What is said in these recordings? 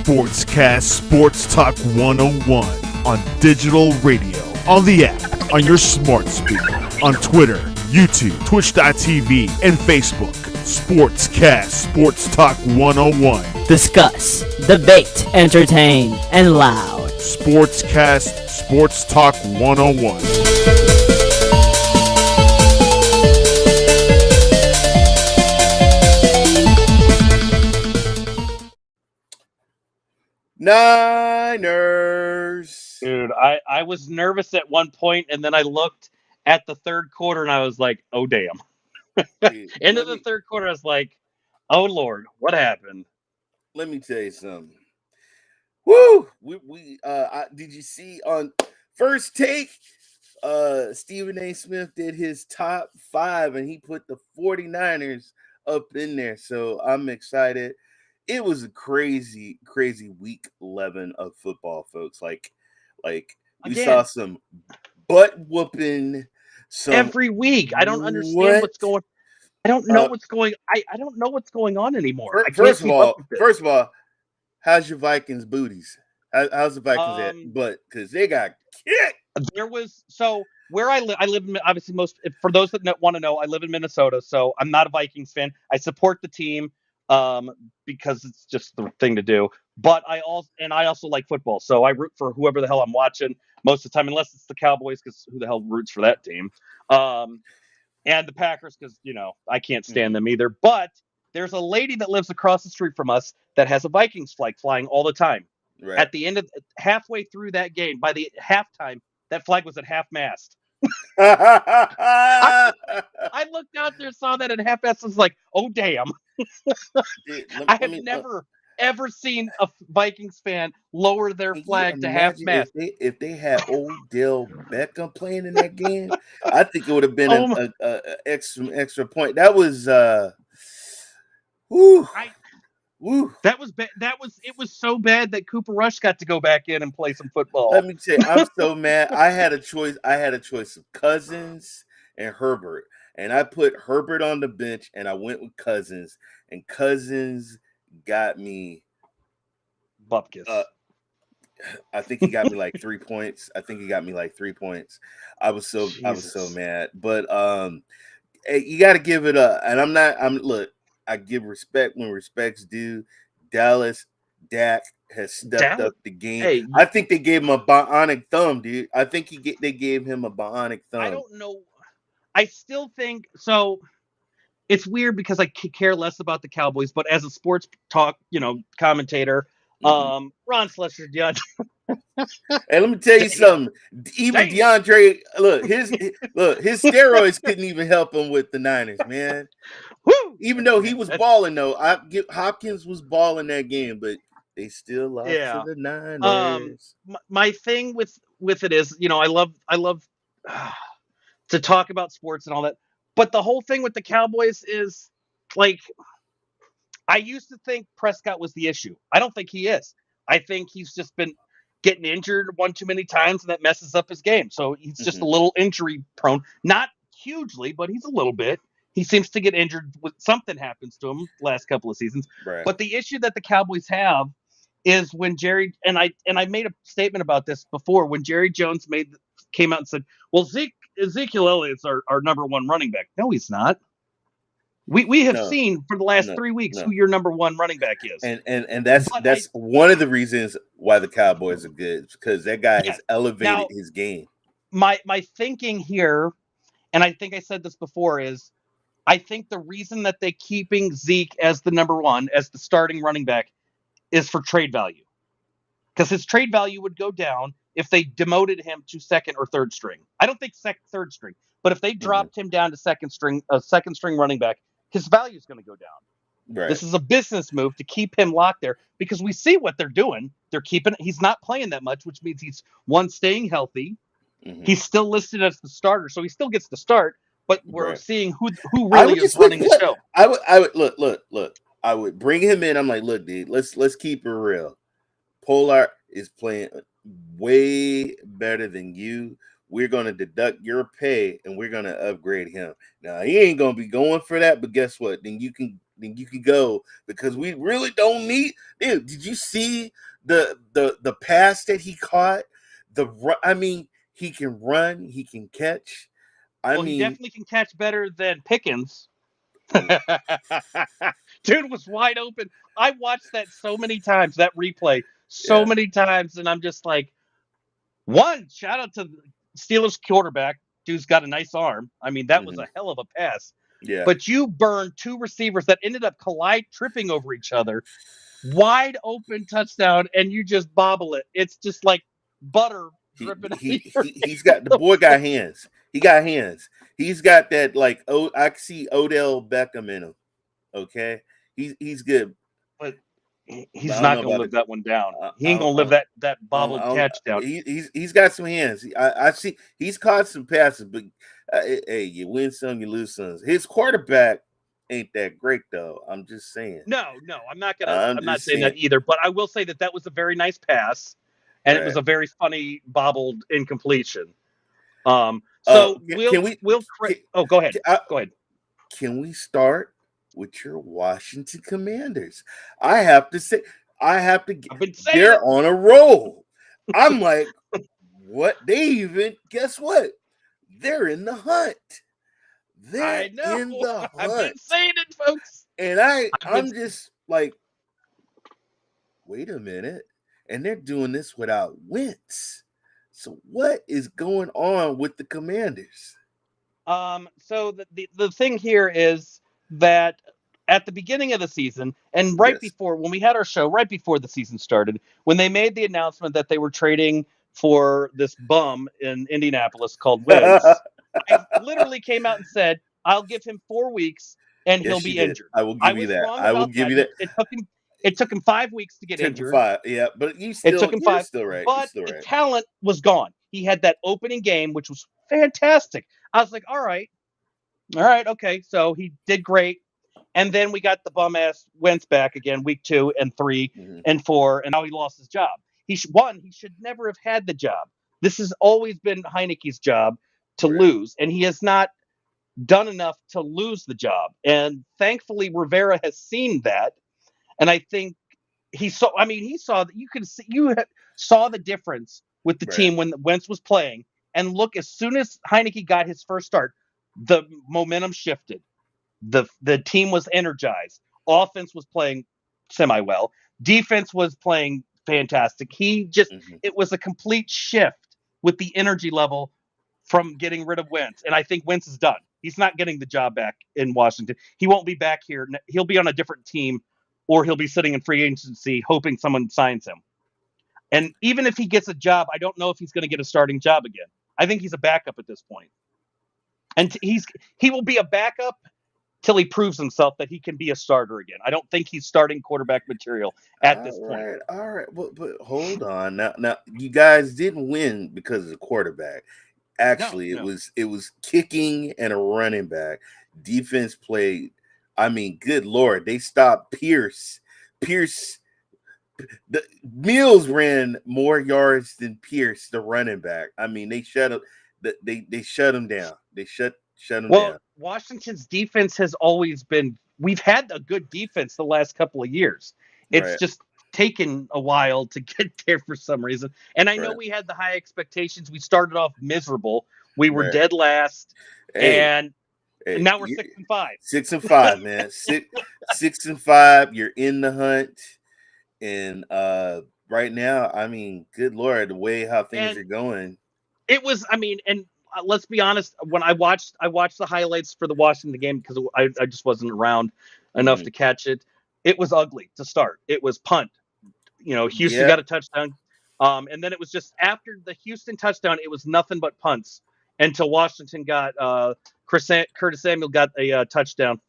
Sportscast Sports Talk 101 on digital radio, on the app, on your smart speaker, on Twitter, YouTube, Twitch.tv, and Facebook. Sportscast Sports Talk 101. Discuss, debate, entertain, and loud. Sportscast Sports Talk 101. Niners. Dude, I was nervous at one point, and then I looked at the third quarter, and I was like, oh, damn. Dude, Into the third quarter, I was like, oh, Lord, what happened? Let me tell you something. Woo! Did you see on First Take, Stephen A. Smith did his top 5, and he put the 49ers up in there, so I'm excited. It was a crazy week 11 of football, folks. Like we Again, saw some butt whooping. Every week. I don't understand what's going. I don't know what's going. I don't know what's going on anymore. First of all, how's your Vikings booties? How's the Vikings at? But because they got kicked. There was where I live. I live in, obviously, for those that want to know, I live in Minnesota, so I'm not a Vikings fan. I support the team because it's just the thing to do. But I also like football, so I root for whoever the hell I'm watching most of the time, unless it's the Cowboys, because who the hell roots for that team? And the Packers, because I can't stand them either. But there's a lady that lives across the street from us that has a Vikings flag flying all the time. Right. At the end of halfway through that game, by the halftime, that flag was at half mast. I looked out there, saw that at half mast, and was like, "Oh damn!" Dude, I have never ever seen a Vikings fan lower their flag to half mast. If they had Odell Beckham playing in that game, I think it would have been an extra point. That was woo. That was bad. It was so bad that Cooper Rush got to go back in and play some football. Let me tell you, I'm so mad. I had a choice of Cousins and Herbert, and I put Herbert on the bench, and I went with Cousins, and Cousins got me bupkis. I think he got me like 3 points. I was so mad. But hey, you got to give it up. And I give respect when respect's due. Dak has stepped up the game. Hey, I think they gave him a bionic thumb, dude. I think they gave him a bionic thumb. I don't know. I still think so. It's weird because I care less about the Cowboys, but as a sports talk, commentator, Ron Schlesinger, Hey, let me tell you something. Even DeAndre, his steroids couldn't even help him with the Niners, man. Woo! Even though he was balling, though, Hopkins was balling that game, but they still lost to the Niners. My thing with it is, I love to talk about sports and all that, but the whole thing with the Cowboys is like, I used to think Prescott was the issue. I don't think he is. I think he's just been getting injured one too many times, and that messes up his game. So he's just a little injury prone, not hugely, but he's a little bit. He seems to get injured when something happens to him last couple of seasons. Right. But the issue that the Cowboys have is when Jerry and I made a statement about this before, when Jerry Jones came out and said, "Well, Ezekiel Elliott's our number one running back." No, he's not. We have seen for the last 3 weeks who your number one running back is, and that's one of the reasons why the Cowboys are good, because that guy has elevated his game. My thinking here, and I think I said this before, is I think the reason that they're keeping Zeke as the number one, as the starting running back, is for trade value, because his trade value would go down if they demoted him to second or third string. I don't think third string, but if they dropped him down to second string running back, his value is going to go down. Right. This is a business move to keep him locked there, because we see what they're doing. He's not playing that much, which means he's staying healthy. He's still listed as the starter, so he still gets to start, but we're seeing who really is running the show. I would look. I would bring him in. I'm like, look, dude, let's keep it real. Pollard is playing way better than you. We're going to deduct your pay, and we're going to upgrade him. Now, he ain't going to be going for that, but guess what? Then you can then you can go because we really don't need. Dude, did you see the pass that he caught? I mean, he can run, he can catch. He definitely can catch better than Pickens. Dude was wide open. I watched that so many times, that replay so many times, and I'm just like, shout out to the Steelers quarterback. Dude's got a nice arm. I mean, that was a hell of a pass. Yeah. But you burned two receivers that ended up tripping over each other. Wide open touchdown, and you just bobble it. It's just like butter dripping out of your He's got the boy got hands. He got hands. He's got that like I can see Odell Beckham in him. Okay, he's good, but he's not going to live that one down. He ain't going to live that bobbled catch down. He's got some hands. I see he's caught some passes, but hey, you win some, you lose some. His quarterback ain't that great though. I'm just saying. No, I'm not saying that either. But I will say that was a very nice pass, and it was a very funny bobbled incompletion. Go ahead. Go ahead. Can we start with your Washington Commanders? I have to say, they're on a roll. I'm like, what? Guess what? They're in the hunt. They're in the hunt. I've been saying it, folks. And I'm just like, wait a minute. And they're doing this without Wentz. So what is going on with the Commanders? So the thing here is that at the beginning of the season, and before, when we had our show, right before the season started, when they made the announcement that they were trading for this bum in Indianapolis called Wentz, I literally came out and said, I'll give him 4 weeks and he'll be injured. I will give you that. I will give you that. It took him 5 weeks to get injured. 5, yeah, but it took him 5. Still right. But the talent was gone. He had that opening game, which was fantastic. I was like, all right, okay. So he did great. And then we got the bum ass Wentz back again, week 2 and 3 and 4, and now he lost his job. He should never have had the job. This has always been Heineke's job to lose, and he has not done enough to lose the job. And thankfully, Rivera has seen that, and I think he saw that you saw the difference with the team when Wentz was playing. And look, as soon as Heineke got his first start, the momentum shifted. The team was energized. Offense was playing semi-well. Defense was playing fantastic. It was a complete shift with the energy level from getting rid of Wentz. And I think Wentz is done. He's not getting the job back in Washington. He won't be back here. He'll be on a different team, or he'll be sitting in free agency hoping someone signs him. And even if he gets a job, I don't know if he's going to get a starting job again. I think he's a backup at this point. And he will be a backup till he proves himself that he can be a starter again. I don't think he's starting quarterback material at this point. All right. But hold on. Now you guys didn't win because of the quarterback. Actually, it was kicking and a running back. Defense played. I mean, good Lord, they stopped Pierce. The Mills ran more yards than Pierce, the running back. I mean, they shut him. They shut him down. They shut him down. Washington's defense has always been. We've had a good defense the last couple of years. It's just taken a while to get there for some reason. And I know we had the high expectations. We started off miserable. We were dead last, and now we're 6-5. 6-5, man. 6-5. You're in the hunt, and right now, I mean, good Lord, the way how things are going. It was. I mean, and let's be honest. When I watched the highlights for the Washington game because I just wasn't around enough to catch it. It was ugly to start. It was punt. Houston got a touchdown. And then it was just after the Houston touchdown, it was nothing but punts until Washington got Curtis Samuel got a touchdown.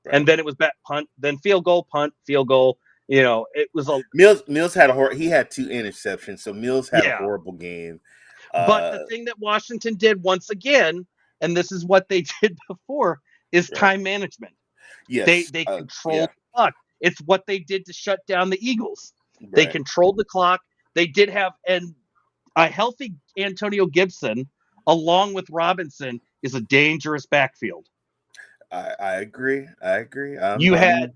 Right. And then it was back punt, then field goal, punt, field goal. It was Mills had he had 2 interceptions, so Mills had a horrible game. But the thing that Washington did once again, and this is what they did before, is time management. Yes. They controlled the clock. It's what they did to shut down the Eagles. Right. They controlled the clock. They did have a healthy Antonio Gibson along with Robinson is a dangerous backfield. I agree. You had,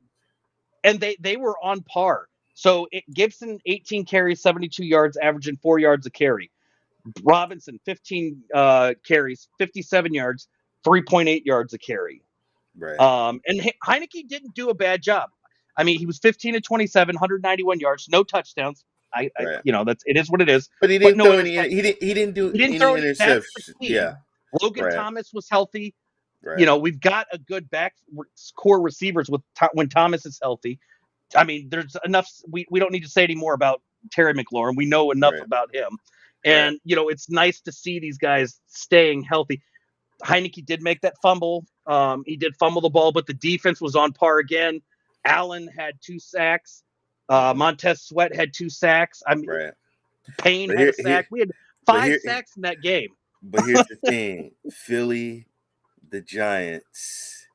and they were on par. So Gibson 18 carries, 72 yards, averaging 4 yards a carry. Robinson 15 carries, 57 yards, 3.8 yards a carry. Right. And Heineke didn't do a bad job. I mean, he was 15 to 27, 191 yards, no touchdowns. Right. It is what it is. But he didn't no throw any. He didn't do any throw any. That's the interceptions. key. Yeah. Logan Thomas was healthy. Right. We've got a good core receivers when Thomas is healthy. I mean, there's enough. We don't need to say any more about Terry McLaurin. We know enough about him. And, it's nice to see these guys staying healthy. Heineke did make that fumble. He did fumble the ball, but the defense was on par again. Allen had 2 sacks. Montez Sweat had 2 sacks. I mean, Payne had a sack. We had 5 sacks in that game. But here's the thing. Philly, the Giants,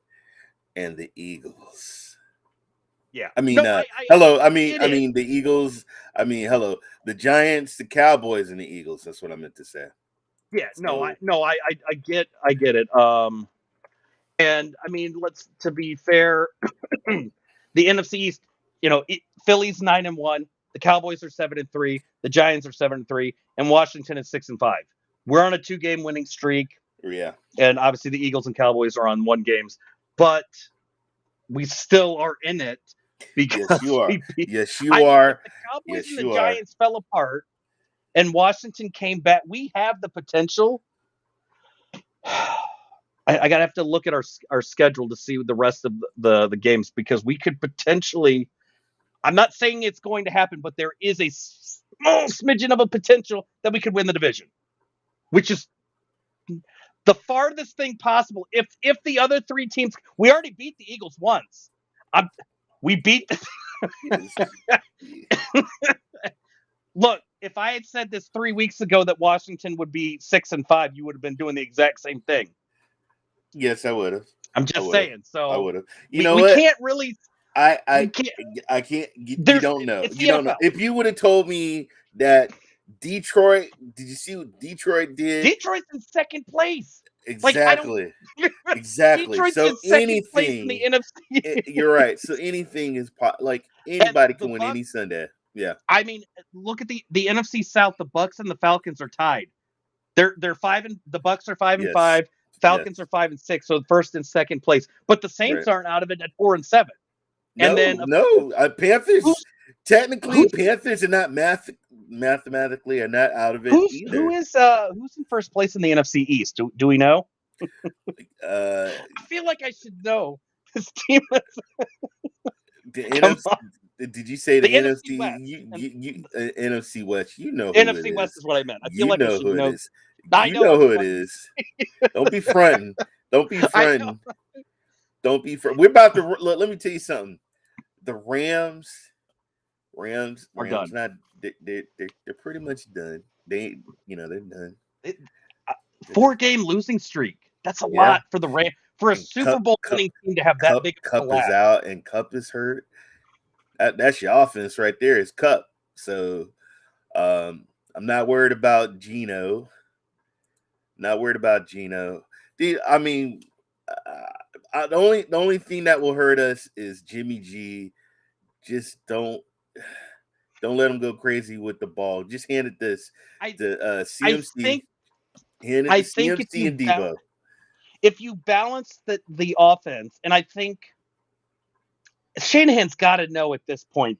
and the Eagles. Yeah. I mean, hello. I mean, the Eagles. I mean, hello. The Giants, the Cowboys, and the Eagles. That's what I meant to say. Yeah. So, I get it. And I mean, to be fair, the NFC East, Philly's 9-1, the Cowboys are 7-3, the Giants are 7-3, and Washington is 6-5. We're on a 2-game winning streak. Yeah. And obviously the Eagles and Cowboys are on 1 games, but we still are in it because yes, you are. Yes, you are. The Cowboys and the Giants fell apart, and Washington came back. We have the potential. I gotta have to look at our schedule to see the rest of the games, because we could potentially. I'm not saying it's going to happen, but there is a small smidgen of a potential that we could win the division, which is the farthest thing possible. If the other 3 teams, we already beat the Eagles once. We beat. Look, if I had said this 3 weeks ago that Washington would be 6-5, you would have been doing the exact same thing. Yes, I would have. I'm just saying. So I would have. We can't really. I can't. You don't know. You don't know. If you would have told me that Detroit, did you see what Detroit did? Detroit's in second place. Exactly. Exactly. Detroit's so in second anything place in the NFC. You're right. So anything is anybody can win any Sunday. Yeah. I mean, look at the NFC South. The Bucks and the Falcons are tied. They're 5 and the Bucks are 5-5. Falcons are 5-6. So first and second place. But the Saints aren't out of it at 4-7. Panthers. Panthers are not mathematically are not out of it either. Who's in first place in the NFC East? Do we know? I feel like I should know. This team the NFC. Did you say the NFC West? NFC West. You know who NFC it is. West is what I meant. I feel like I should know. It is. You know who it is. Don't be fronting. Don't be fronting. Don't be fronting. We're about to let me tell you something. The Rams are done. Not they're pretty much done. They're done. 4-game losing streak. That's a lot for the Rams, for a Super Bowl winning team to have that big Cup collapse. Is out and Cup is hurt. That's your offense right there. Is Cup. So I'm not worried about Geno. Dude, I mean, the only thing that will hurt us is Jimmy G. Just don't let him go crazy with the ball. Just hand it to CMC. Hand it to CMC and Debo. If you balance the offense, and I think Shanahan's got to know at this point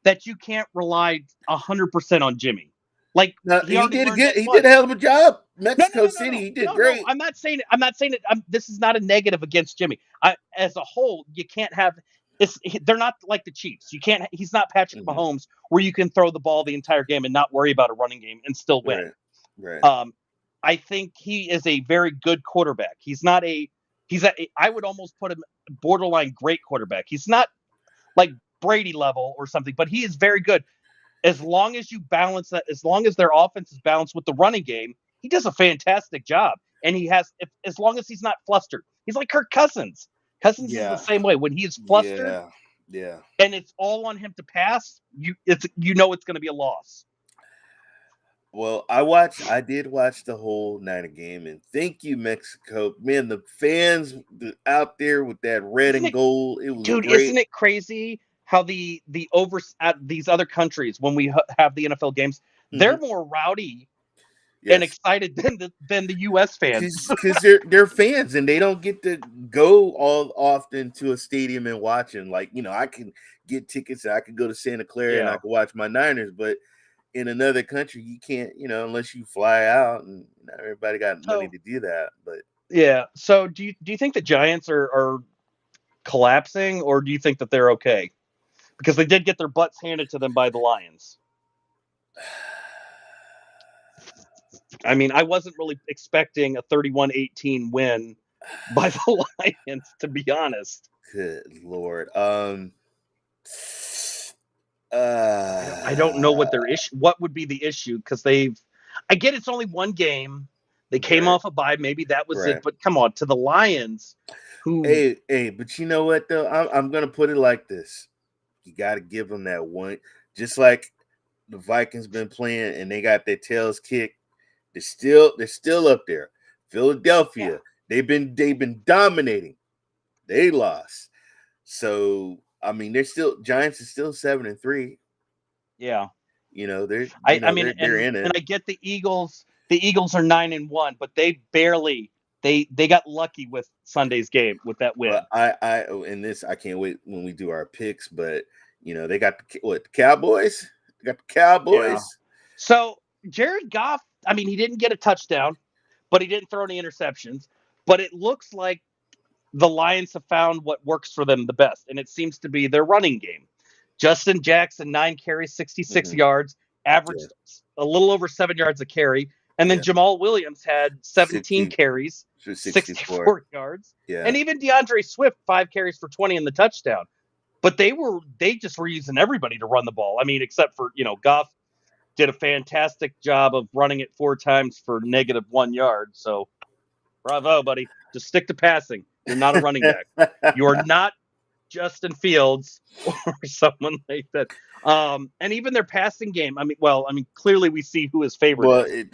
that you can't rely 100% on Jimmy. Like he did a hell of a job. Mexico City, he did great. I'm not saying it. This is not a negative against Jimmy. As a whole, you can't have. They're not like the Chiefs. You can't. He's not Patrick Mahomes, where you can throw the ball the entire game and not worry about a running game and still win. Right. I think he is a very good quarterback. He's not a. I would almost put him borderline great quarterback. He's not like Brady level or something, but he is very good. As long as you balance that, as long as their offense is balanced with the running game, he does a fantastic job. And he has, as long as he's not flustered, he's like Kirk Cousins. Cousins is the same way. When he's flustered, and it's all on him to pass, it's going to be a loss. Well, I did watch the whole Niner game, and thank you, Mexico. Man, the fans out there with that red Isn't and it, gold, it was dude? great. Isn't it crazy how the over at these other countries when we have the NFL games, they're Hmm. more rowdy and Yes, excited than the U.S. fans. because they're fans and they don't get to go all often to a stadium and watching. Like, I can get tickets, I could go to Santa Clara and I Yeah. could watch my Niners, but in another country you can't, unless you fly out, and not everybody got money So to do that. But yeah. So do you think the Giants are collapsing, or do you think that they're okay? Because they did get their butts handed to them by the Lions. I mean, I wasn't really expecting a 31-18 win by the Lions, to be honest. good Lord. I don't know what their issue. What would be the issue? Because I get it's only one game. They came Right, off a bye. Maybe that was it. right. But come on, to the Lions, who Hey, but you know what though? I'm gonna put it like this: you got to give them that one, just like the Vikings been playing, and they got their tails kicked. They're still up there. yeah, Philadelphia, they've been dominating. They lost, so I mean, they're still Giants is still 7-3. yeah. They're I mean, they're in and it. I get the Eagles. The Eagles are 9-1, but they barely they got lucky with Sunday's game with that But win. in this, I can't wait when we do our picks. But they got the Cowboys. They got the Yeah. Cowboys. So Jared Goff, I mean, he didn't get a touchdown, but he didn't throw any interceptions. But it looks like the Lions have found what works for them the best, and it seems to be their running game. Justin Jackson, 9 carries, 66 Hmm. yards, Yeah, averaged a little over 7 yards a carry. And then yeah, Jamal Williams had 17 60 carries, to 64. 64 yards. And Yeah, even DeAndre Swift, 5 carries for 20 in the touchdown. But they just were using everybody to run the ball. I mean, except for, Goff did a fantastic job of running it 4 times for -1 yard. So bravo, buddy. Just stick to passing. You're not a running back. You are not Justin Fields or someone like that. And even their passing game. Clearly we see who his favorite well, is.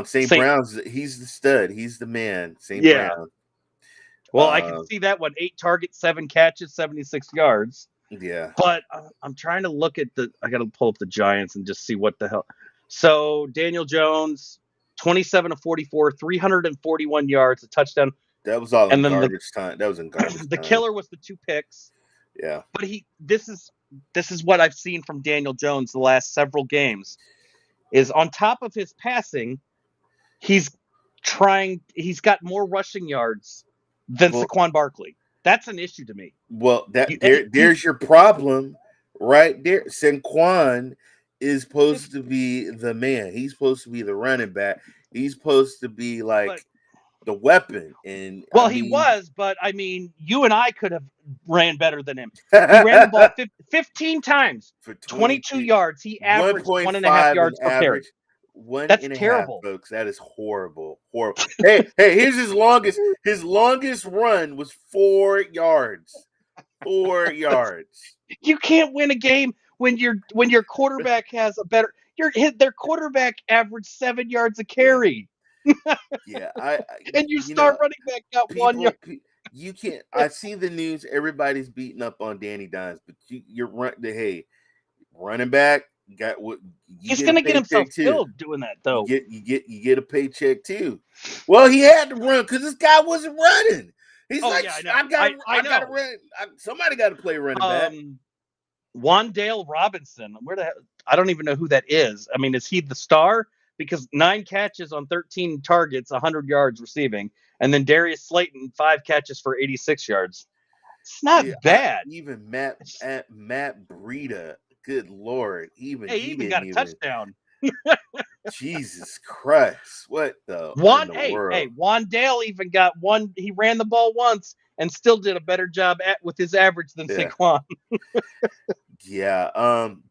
St. Saint. Brown's, he's the stud. He's the man. St. Yeah. Brown. Well, I can Uh, see that one. 8 targets, 7 catches, 76 yards. yeah, But I'm trying to look at I got to pull up the Giants and just see what the hell. So Daniel Jones, 27 of 44, 341 yards, a touchdown. that was all in And then garbage time. That was in garbage the time. killer was the 2 picks. Yeah. But this is what I've seen from Daniel Jones the last several games, is on top of his passing, he's got more rushing yards than Well, Saquon Barkley. That's an issue to me. there's your problem right there. Saquon is supposed to be the man. He's supposed to be the running back. He's supposed to be But like the weapon. And I well, he mean, was, but I mean, you and I could have ran better than him. He ran the ball 15 times, for 22 yards. He averaged 1.5 1.5 in yards per carry. average. One That's and a half, terrible. folks. That is horrible. Horrible. Hey, here's his longest. His longest run was 4 yards. 4 yards. You can't win a game when your quarterback has a better. Their quarterback averaged 7 yards a Yeah, carry, yeah. and your You know, star running back got 1 yard. you can't. I see the news. Everybody's beating up on Danny Dimes, but hey, running back got what you He's get a gonna get himself paycheck too. killed doing that, You though. get a paycheck too. Well, he had to run because this guy wasn't running. He's Oh like, yeah, I know. I gotta know. run. Somebody got to play running back. Wandale Robinson. Where the hell? I don't even know who that is. I mean, is he the star? Because 9 catches on 13 targets, 100 yards receiving, and then Darius Slayton 5 catches for 86 yards. It's not Yeah, bad. even Matt Breida. Good Lord, He he even didn't got a even. touchdown. Jesus Christ! What in the world? Wandale even got one. He ran the ball once and still did a better job with his average than Yeah, Saquon. yeah.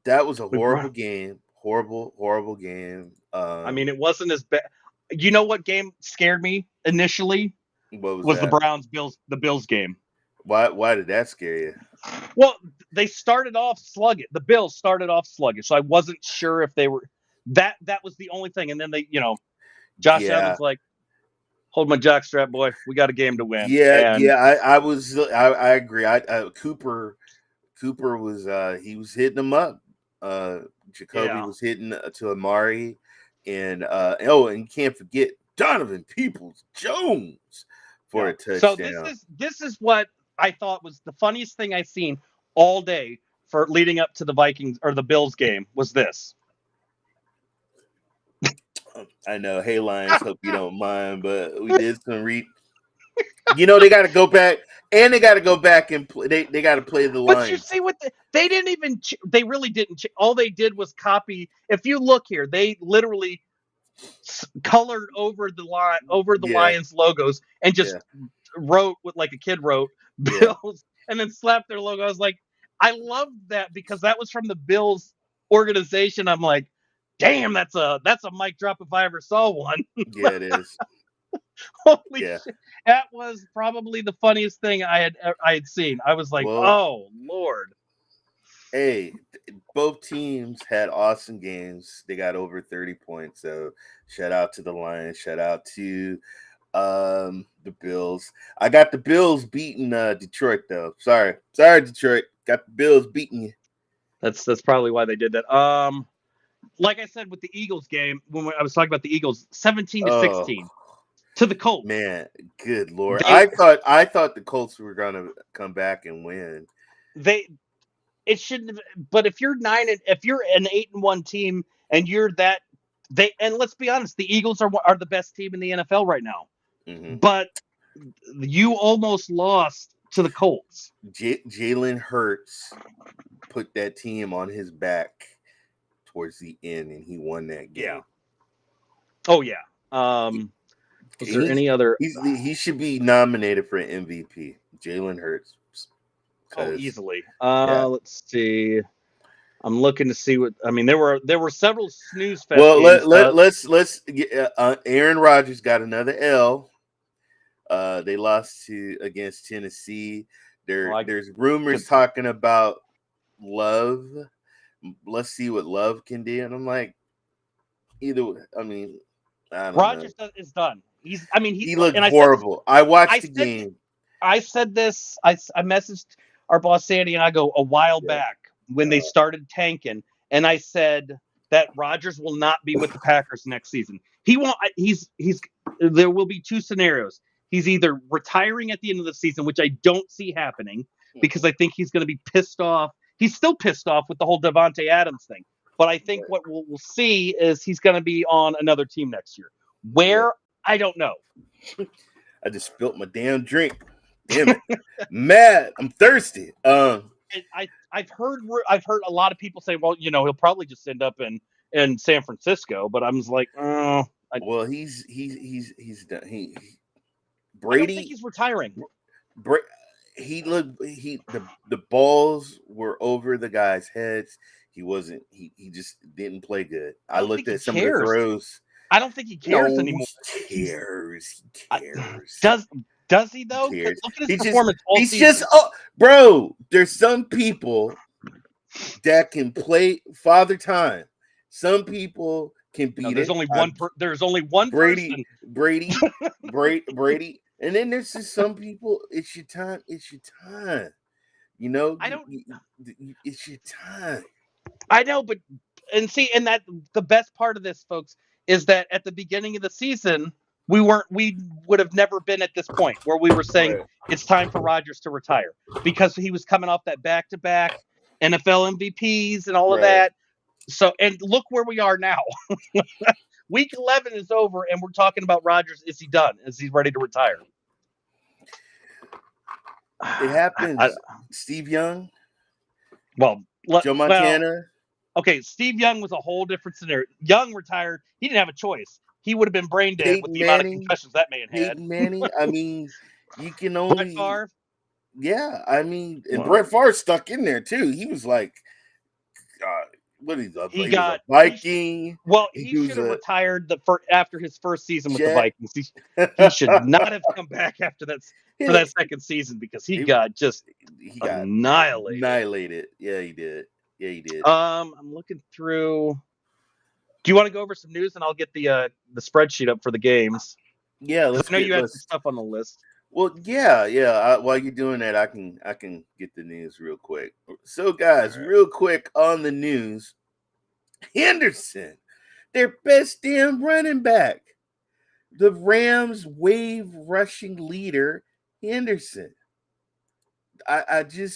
That was a But horrible game. Horrible game. I mean, it wasn't as bad. You know what game scared me initially What was was the that? Bills game. Why did that scare you? Well, they started off sluggish. The Bills started off sluggish. So I wasn't sure if they were. That was the only thing. And then Josh Allen's like, hold my jockstrap, boy. We got a game to win. I agree. Cooper was he was hitting him up. Jacoby was hitting to Amari, and and you can't forget Donovan Peoples-Jones for a touchdown. So this is what I thought was the funniest thing I've seen all day for leading up to the Vikings or the Bills game was this. I know. Hey, Lions, hope you don't mind, but we did some they got to go back, and they got to go back and play. They got to play the Lions. But you see they didn't even. They really didn't. All they did was copy. If you look here, they literally colored over the Lions logos and just wrote like a kid wrote Bills and then slapped their logo. I was like, I love that because that was from the Bills organization. I'm like, damn, that's a mic drop if I ever saw one. Yeah, it is. Holy shit. That was probably the funniest thing I had seen. I was like, oh Lord. Hey, both teams had awesome games. They got over 30 points. So shout out to the Lions. Shout out to the Bills. I got the Bills beating Detroit though. Sorry, Detroit. Got the Bills beating you. That's probably why they did that. Like I said with the Eagles game, when I was talking about the Eagles, 17-16 to the Colts. Man, good Lord. I thought the Colts were gonna come back and win. It shouldn't have, but if you're if you're an 8-1 team and you're that and let's be honest, the Eagles are the best team in the NFL right now. Mm-hmm. But you almost lost to the Colts. Jalen Hurts put that team on his back towards the end, and he won that game. Yeah. Oh yeah. Was there any other? He should be nominated for an MVP. Jalen Hurts. Oh, easily. Let's see. I'm looking to see what I mean. There were several snooze fest. Well, let's get, Aaron Rodgers got another L. They lost against Tennessee. There's rumors talking about Love. Let's see what Love can do. And I'm like, I don't know. Rodgers is done. He looked horrible. I watched the game. I said this. I messaged our boss Sandy and I go a while back when they started tanking, and I said that Rodgers will not be with the Packers next season. He won't. There will be two scenarios. He's either retiring at the end of the season, which I don't see happening because I think he's going to be pissed off. He's still pissed off with the whole Devontae Adams thing, but I think what we'll see is he's going to be on another team next year. Where I don't know. I just spilled my damn drink. Damn it. Mad. I'm thirsty. I've heard a lot of people say, well, he'll probably just end up in San Francisco, but I'm just like, oh. Well, he's done. Brady. I don't think he's retiring. The balls were over the guy's heads. He wasn't. He just didn't play good. I looked at some of the throws. I don't think he cares anymore. He cares. Does he though? He cares. Look at his performance all season. Just bro. There's some people that can play Father Time. Some people can beat there's it. There's only one Brady, person. Brady, and then there's just some people. It's your time. It's your time. It's your time. I know, but that the best part of this, folks, is that at the beginning of the season, we would have never been at this point where we were saying it's time for Rodgers to retire because he was coming off that back-to-back NFL MVPs and all of that. So, and look where we are now. Week 11 is over, and we're talking about Rodgers. Is he done? Is he ready to retire? It happens. Steve Young. Well, Joe Montana. Okay, Steve Young was a whole different scenario. Young retired. He didn't have a choice. He would have been brain dead with the amount of concussions that man had. Peyton Manning. You can only. Brett Favre. Yeah, and Brett Favre stuck in there too. He was like, what is up? He got a Viking. He should have retired after his first season with the Vikings. He should not have come back after that for that second season because he got annihilated. Yeah, he did. I'm looking through. Do you want to go over some news, and I'll get the spreadsheet up for the games? Yeah, I know you had some stuff on the list. Well, yeah. While you're doing that, I can get the news real quick. So, guys, real quick on the news, Henderson, their best damn running back, the Rams wave rushing leader, Henderson. That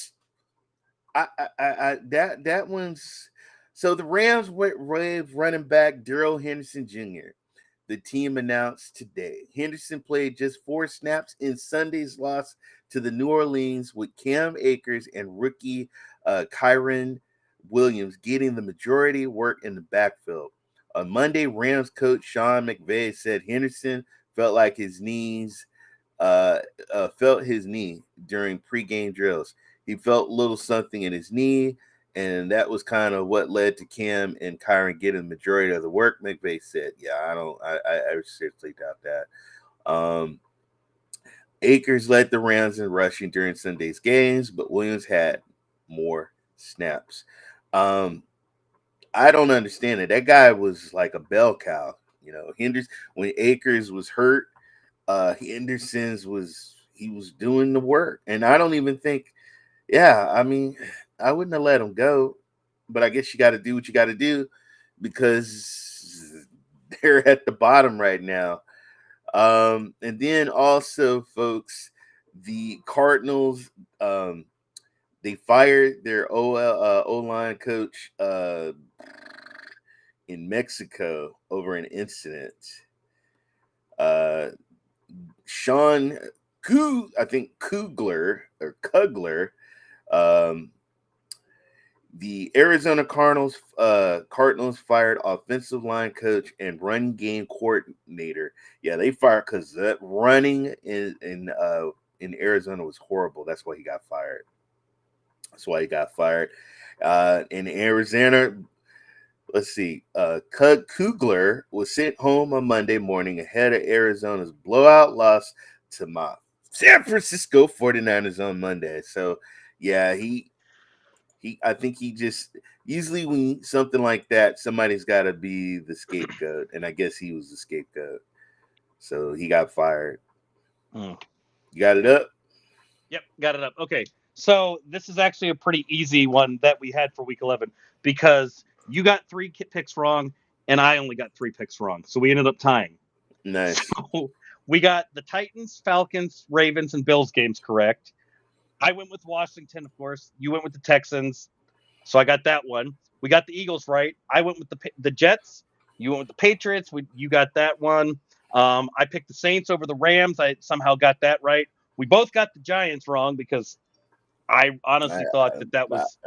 one's so the Rams wave running back Daryl Henderson Jr. The team announced today. Henderson played just 4 snaps in Sunday's loss to the New Orleans, with Cam Akers and rookie Kyron Williams getting the majority work in the backfield. On Monday, Rams coach Sean McVay said Henderson felt his knee during pregame drills. He felt a little something in his knee, and that was kind of what led to Cam and Kyron getting the majority of the work. McVay said, "Yeah, I seriously doubt that." Akers led the Rams in rushing during Sunday's games, but Williams had more snaps. I don't understand it. That guy was like a bell cow. Henderson, when Akers was hurt, Henderson's was doing the work, and I don't even think. Yeah, I mean, I wouldn't have let him go, but I guess you got to do what you got to do because they're at the bottom right now. And then also, folks, the Cardinals, they fired their O-line coach in Mexico over an incident. Sean Kugler. The Arizona Cardinals fired offensive line coach and run game coordinator. Yeah, they fired because that running in Arizona was horrible. That's why he got fired. In Arizona, let's see. Kugler was sent home on Monday morning ahead of Arizona's blowout loss to my San Francisco 49ers on Monday. So, yeah, I think he just usually when something like that, somebody's got to be the scapegoat, and I guess he was the scapegoat. So he got fired. You got it up? Yep, got it up. Okay, so this is actually a pretty easy one that we had for Week 11 because you got 3 picks wrong, and I only got 3 picks wrong. So we ended up tying. Nice. So we got the Titans, Falcons, Ravens, and Bills games correct. I went with Washington, of course. You went with the Texans. So I got that one. We got the Eagles right. I went with the Jets. You went with the Patriots. You got that one. I picked the Saints over the Rams. I somehow got that right. We both got the Giants wrong because I honestly thought that was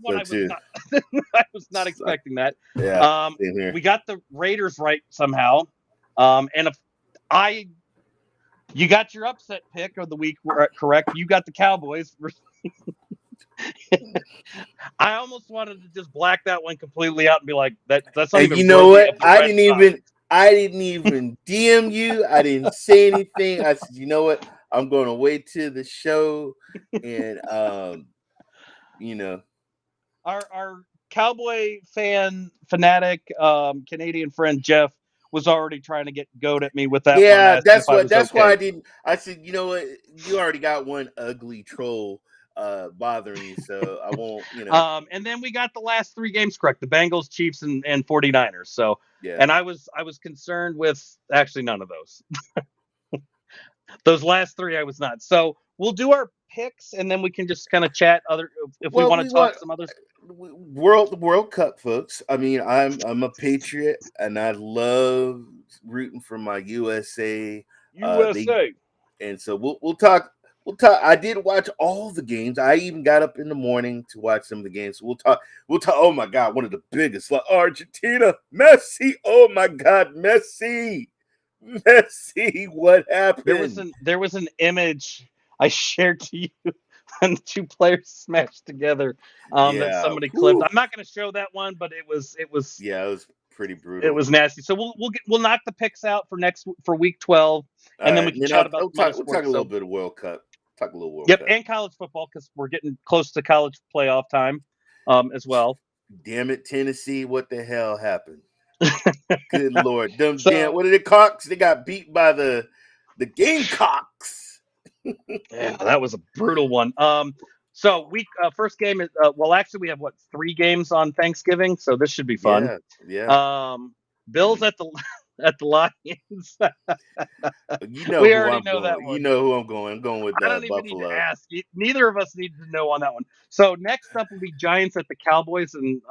one I was too. not I was not expecting that. Yeah, same here. We got the Raiders right somehow. And if you got your upset pick of the week correct. You got the Cowboys. I almost wanted to just black that one completely out and be like, that's not and even. You know what? I didn't even DM you. I didn't say anything. I said, you know what? I'm going to wait till the show, and our Cowboy fanatic Canadian friend Jeff was already trying to get goat at me with that one. Yeah, that's why I didn't. I said, you know what? You already got one ugly troll bothering you, so I won't. And then we got the last 3 games correct: the Bengals, Chiefs, and 49ers. So yeah. And I was concerned with actually none of those. Those last 3 I was not. So we'll do our picks and then we can just kind of chat if we want to talk some others. World Cup, folks. I mean, I'm a patriot and I love rooting for my USA. And so we'll talk. I did watch all the games. I even got up in the morning to watch some of the games. So we'll talk. Oh my God, one of the biggest, like Argentina, Messi. Oh my God, Messi. What happened? There was an image I shared to you when the 2 players smashed together. That somebody clipped. I'm not going to show that one, but it was. Yeah, it was pretty brutal. It was nasty. So we'll knock the picks out for week 12, and then we can chat about we'll talk a little bit of World Cup. Talk a little World Cup. Yep, and college football because we're getting close to college playoff time, as well. Damn it, Tennessee! What the hell happened? Good Lord. Them So- damn, what are the Cocks? They got beat by the Gamecocks. Yeah, that was a brutal one. So first game is actually we have 3 games on Thanksgiving, so this should be fun. Yeah. Bills at the at the Lions. You know We who already I'm know that going. one. You know who I'm going. I'm going with I don't even need to Buffalo. ask. Neither of us need to know on that one. So next up will be Giants at the Cowboys, and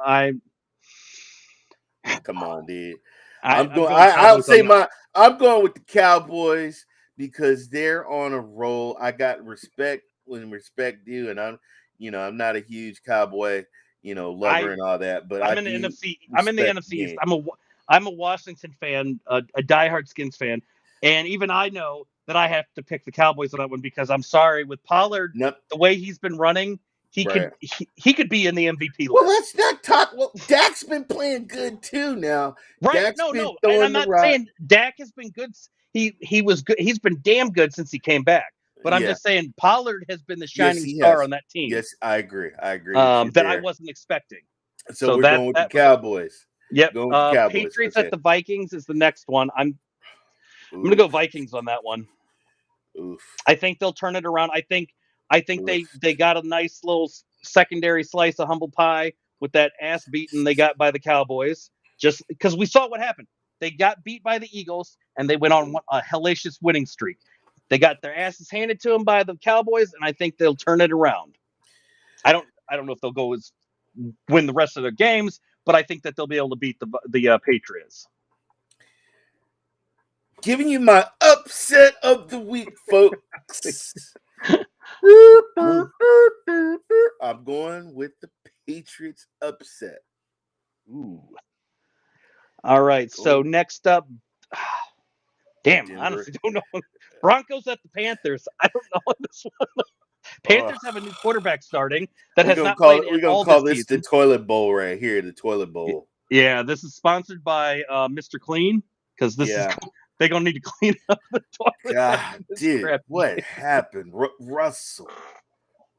Come on, dude. I'm I'm going. going I'll Cowboys say on that. I'm going with the Cowboys because they're on a roll. I got respect when respect due, and I'm not a huge Cowboy, lover and all that, but I'm I in the do NFC. I'm in the respect NFC the East. game. I'm a Washington fan, a diehard Skins fan, and even I know that I have to pick the Cowboys on that one because I'm sorry with Pollard, Nope. the way he's been running, he Right. could be in the MVP Well, list. let's not talk. Well, Dak's been playing good too now. Right? Dak's No, been and throwing I'm the not rock. saying Dak has been good. He was good. He's been damn good since he came back. But I'm Yeah. just saying Pollard has been the Yes, shining he star has. on that team. Yes, I agree. I agree with you that I there. wasn't expecting. So we're going with the that was it. Cowboys. Yep. Going with the Cowboys. Patriots Okay. at the Vikings is the next one. I'm going to go Vikings on that one. Oof. I think they'll turn it around. I think they got a nice little secondary slice of humble pie with that ass beating they got by the Cowboys. Just because we saw what happened. They got beat by the Eagles and they went on a hellacious winning streak. They got their asses handed to them by the Cowboys, and I think they'll turn it around. I don't know if they'll win the rest of their games, but I think that they'll be able to beat the Patriots. Giving you my upset of the week, folks. I'm going with the Patriots upset. Ooh. All right. So next up, damn, Denver. I honestly don't know. Broncos at the Panthers. I don't know on this one. Panthers have a new quarterback starting that has not played at all this season. The toilet bowl right here. The toilet bowl. Yeah, this is sponsored by Mr. Clean because they're gonna need to clean up the toilet. God, dude, what happened, Russell?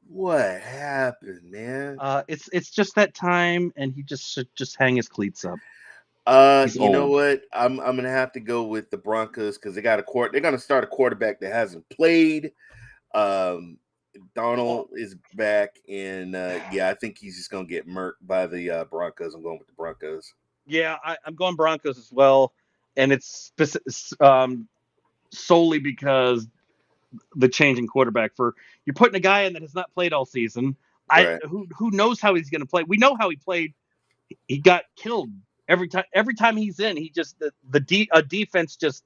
What happened, man? It's just that time, and he should just hang his cleats up. You know what? I'm gonna have to go with the Broncos because they're gonna start a quarterback that hasn't played. Donald is back, and I think he's just gonna get murked by the Broncos. I'm going with the Broncos. Yeah, I'm going Broncos as well, and it's solely because the changing quarterback. You're putting a guy in that has not played all season. Right. Who knows how he's going to play? We know how he played. He got killed every time. Every time he's in, he just a defense just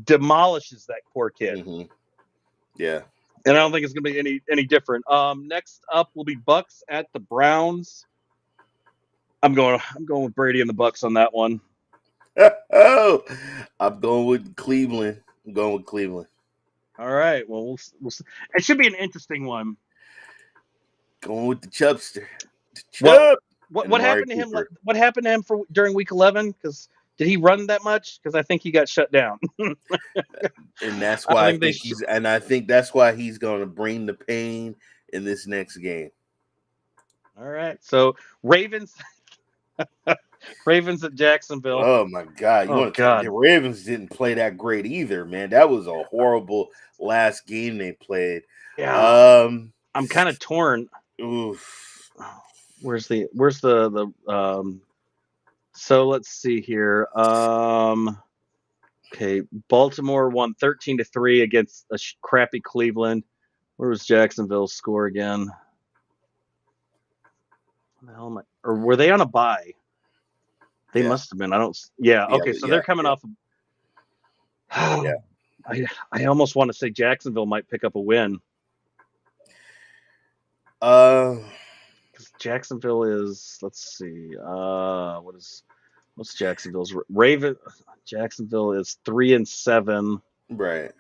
demolishes that poor kid. Mm-hmm. Yeah. And I don't think it's going to be any different. Next up will be Bucks at the Browns. I'm going with Brady and the Bucks on that one. Oh, I'm going with Cleveland. All right. Well, we'll see. It should be an interesting one. Going with the Chubster. What happened to him? What happened to him during Week 11? Because did he run that much? Because I think he got shut down. And that's why I think that's why he's going to bring the pain in this next game. All right. So Ravens at Jacksonville. Oh my God! The Ravens didn't play that great either, man. That was a horrible last game they played. Yeah. I'm kind of torn. Oof. Where's the so let's see here. Okay, Baltimore won 13-3 against a crappy Cleveland. Where was Jacksonville's score again? The hell am I? Or were they on a bye? They must have been. Okay, so they're coming off. Yeah. I almost want to say Jacksonville might pick up a win. Because Jacksonville is. Let's see. What's Jacksonville's Raven? Jacksonville is 3-7. Right.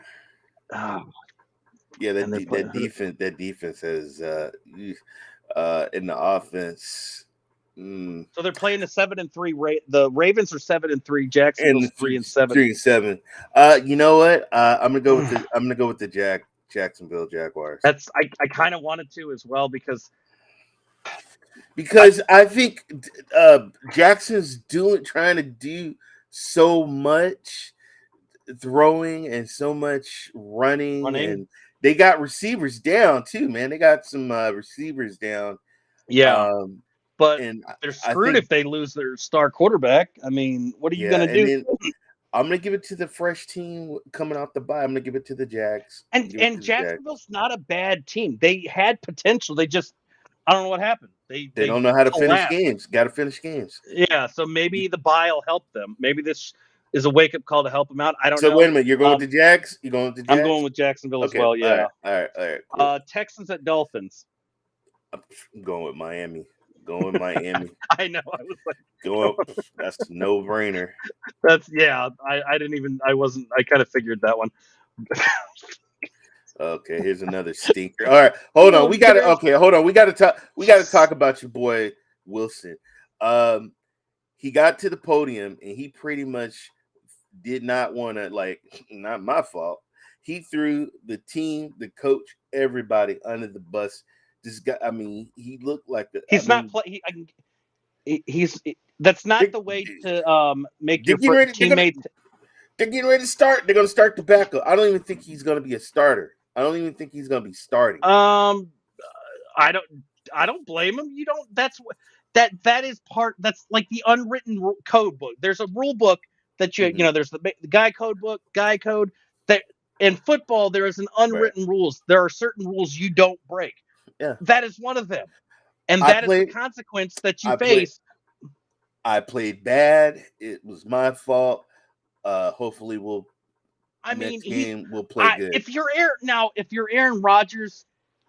Yeah, that defense has in the offense. So they're playing the 7-3. The Ravens are 7-3. Jacksonville's 3-7. 3-7. You know what? I'm gonna go with the Jacksonville Jaguars. I kind of wanted to as well because I think Jackson's trying to do so much throwing and so much running, and they got receivers down too, man. They got some receivers down. Yeah. But And they're I screwed think, if they lose their star quarterback. I mean, what are you yeah, going to and do? then I'm gonna give it to the fresh team coming out the bye. I'm gonna give it to the Jags. And Jacksonville's not a bad team. They had potential. They just, I don't know what happened. They They don't know how to finish collapsed. games. Got to finish games. Yeah, so maybe the bye will help them. Maybe this is a wake up call to help them out. I don't So know. wait a minute, you're going with the Jags? You going with the Jags? I'm going with Jacksonville as Okay, well. Yeah. all right, cool. Texans at Dolphins. I'm going with Miami. Going with Miami. I know. I was like, Going. That's a no brainer. that's yeah. I didn't even. I wasn't. I kind of figured that one. Okay, here's another stinker. All right, hold on. We got to. Okay, hold on. We got to talk. We got to talk about your boy Wilson. He got to the podium and he pretty much did not want to, like, not my fault. He threw the team, the coach, everybody under the bus. This guy, I mean, he looked like the. He's not play. He's. That's not the way to make your teammates. They're getting ready to start. They're going to start the backup. I don't even think he's going to be a starter. I don't even think he's going to be starting. I don't blame him. You don't. That's what that is part. That's like the unwritten code book. There's a rule book that you know. There's the guy code book, guy code. That in football there is an unwritten rules. There are certain rules you don't break. Yeah, that is one of them, and that is the consequence that you face. I played bad. It was my fault. Hopefully we'll. Next game we'll play good. If you're Aaron Rodgers,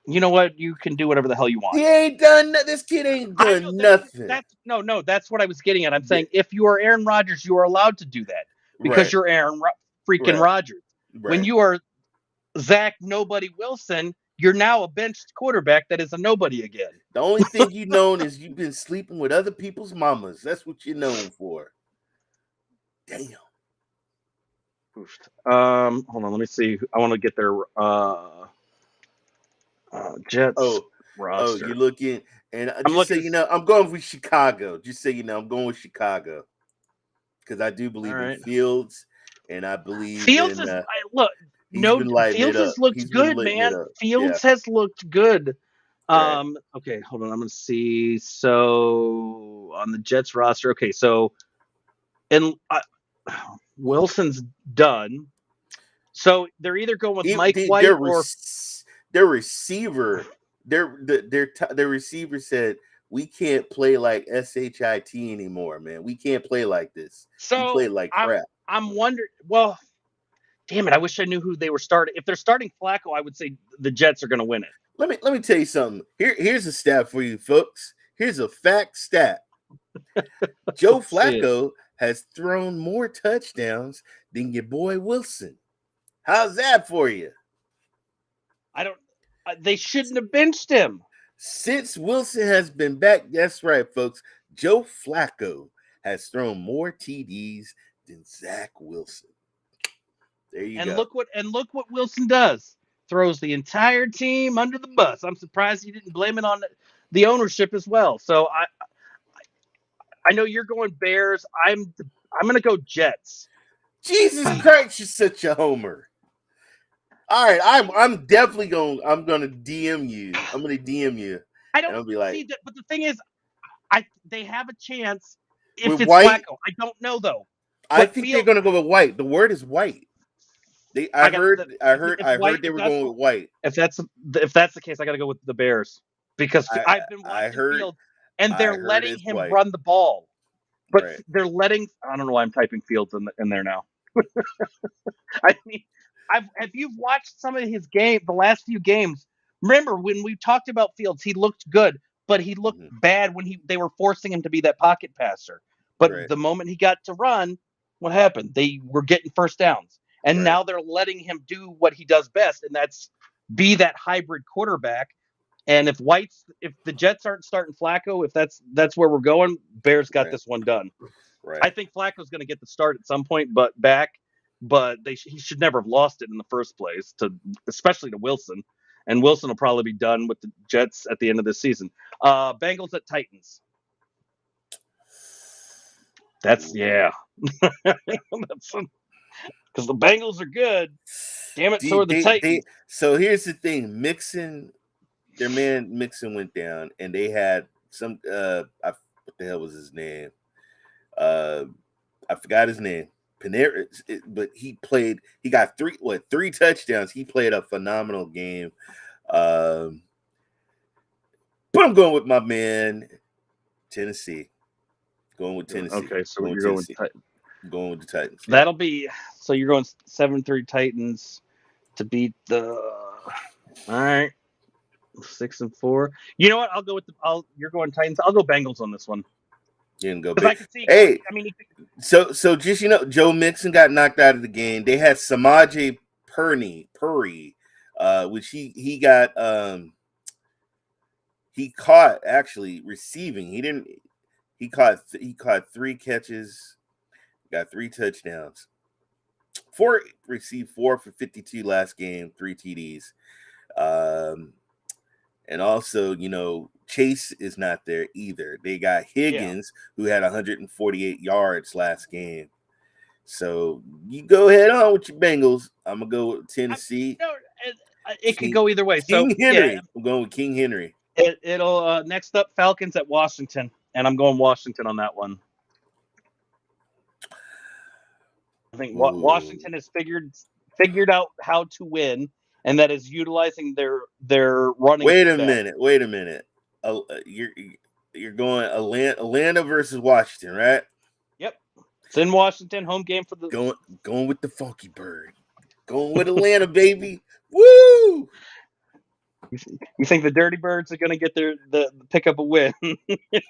you know what? You can do whatever the hell you want. He ain't done. This kid ain't done nothing. That's what I was getting at. I'm saying if you are Aaron Rodgers, you are allowed to do that because you're Aaron freaking Rodgers. Right. When you are Zach Nobody Wilson, you're now a benched quarterback that is a nobody again. The only thing you known is you've been sleeping with other people's mamas. That's what you're known for. Damn. Hold on, let me see. I want to get their Jets roster. Oh, you're looking, and just so you know, I'm going with Chicago. Just so you know, I'm going with Chicago because I do believe in Fields, and I believe Fields in, Fields has looked good, man. Fields has looked good. Okay, hold on. I'm gonna see. So on the Jets roster, okay, so and Wilson's done. So they're either going with Mike White or their receiver. Their receiver said, "We can't play like shit anymore, man. We can't play like this. So we play like crap." I'm wondering. Well, damn it! I wish I knew who they were starting. If they're starting Flacco, I would say the Jets are going to win it. Let me tell you something. Here's a stat for you folks. Here's a fact stat. Joe Flacco has thrown more touchdowns than your boy Wilson. How's that for you? I don't. They shouldn't have benched him. Since Wilson has been back, that's right, folks. Joe Flacco has thrown more TDs than Zach Wilson. There you go. Look what Wilson does. Throws the entire team under the bus. I'm surprised he didn't blame it on the ownership as well. So I know you're going Bears. I'm going to go Jets. Jesus Christ, you're such a homer. All right, I'm definitely going. I'm going to DM you. I'm going to DM you. I'll be like, but the thing is, they have a chance if it's White, Flacco. I don't know though. I think they're going to go with White. The word is White. I heard they were going with White. If that's the case, I got to go with the Bears because I've been watching Fields and they're letting him run the ball, but they're letting. I don't know why I'm typing Fields in there now. I mean, if you've watched some of his game, the last few games. Remember when we talked about Fields, he looked good, but he looked bad when they were forcing him to be that pocket passer. But the moment he got to run, what happened? They were getting first downs. And now they're letting him do what he does best, and that's be that hybrid quarterback. And if the Jets aren't starting Flacco, if that's where we're going, Bears got this one done. Right. I think Flacco's going to get the start at some point, but he should never have lost it in the first place, especially to Wilson. And Wilson will probably be done with the Jets at the end of this season. Bengals at Titans. That's yeah. That's because the Bengals are good. Damn it, so are the Titans. So here's the thing: their man Mixon went down, and they had some. What the hell was his name? I forgot his name. Panera, but he played. He got three touchdowns. He played a phenomenal game. But I'm going with my man, Tennessee. Going with Tennessee. Okay, so you're going with Titans. Going with the Titans. That'll be so. You're going 7-3 Titans to beat the. All right, 6-4. You know what? I'll go with You're going Titans. I'll go Bengals on this one. You can go. I can see. Hey, I mean, so just Joe Mixon got knocked out of the game. They had Samaje Perry, which he got. He caught actually receiving. He didn't. He caught 3 catches, got 3 touchdowns. Received 4 for 52 last game, 3 TDs. And also, Chase is not there either. They got Higgins, who had 148 yards last game. So you go ahead on with your Bengals. I'm gonna go with Tennessee. It could go either way. King Henry. Yeah. I'm going with King Henry. It'll next up Falcons at Washington, and I'm going Washington on that one. I think Washington has figured out how to win, and that is utilizing their running. Wait a minute. You're going Atlanta versus Washington, right? Yep. It's in Washington, home game for the going with the Funky Bird. Going with Atlanta, baby. Woo! You think the Dirty Birds are going to get the pick up a win?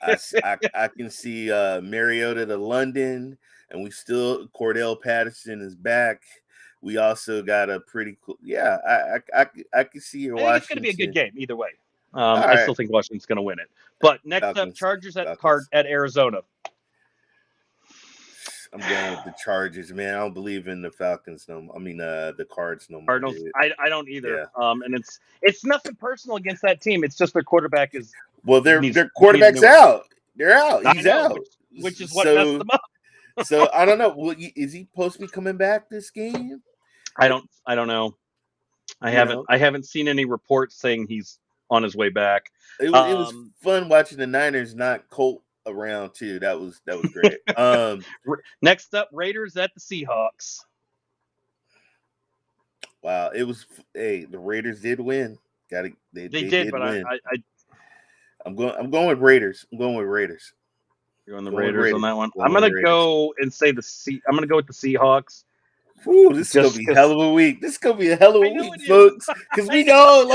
I can see Mariota to London, and Cordell Patterson is back. We also got a pretty cool. Yeah, I can see your Washington. It's going to be a good game either way. I still think Washington's going to win it. But next up, Chargers at Arizona. I'm going with the Chargers, man. I don't believe in the Falcons the Cards no more. Cardinals. I don't either. Yeah. And it's nothing personal against that team. It's just their quarterback is. Well, their quarterback's out. They're out. He's out, which is what messed them up. So I don't know. Is he supposed to be coming back this game? I don't know. I haven't seen any reports saying he's on his way back. It was fun watching the Niners not Colt around too. That was great. Next up, Raiders at the Seahawks. Wow, it was. Hey, the Raiders did win. They did but win. I'm going with Raiders. I'm going with Raiders. You're on the Raiders on that one. I'm gonna go and say I'm gonna go with the Seahawks. Ooh, this is gonna be a hell of a week. This is gonna be a hell of a week, folks. Because we know,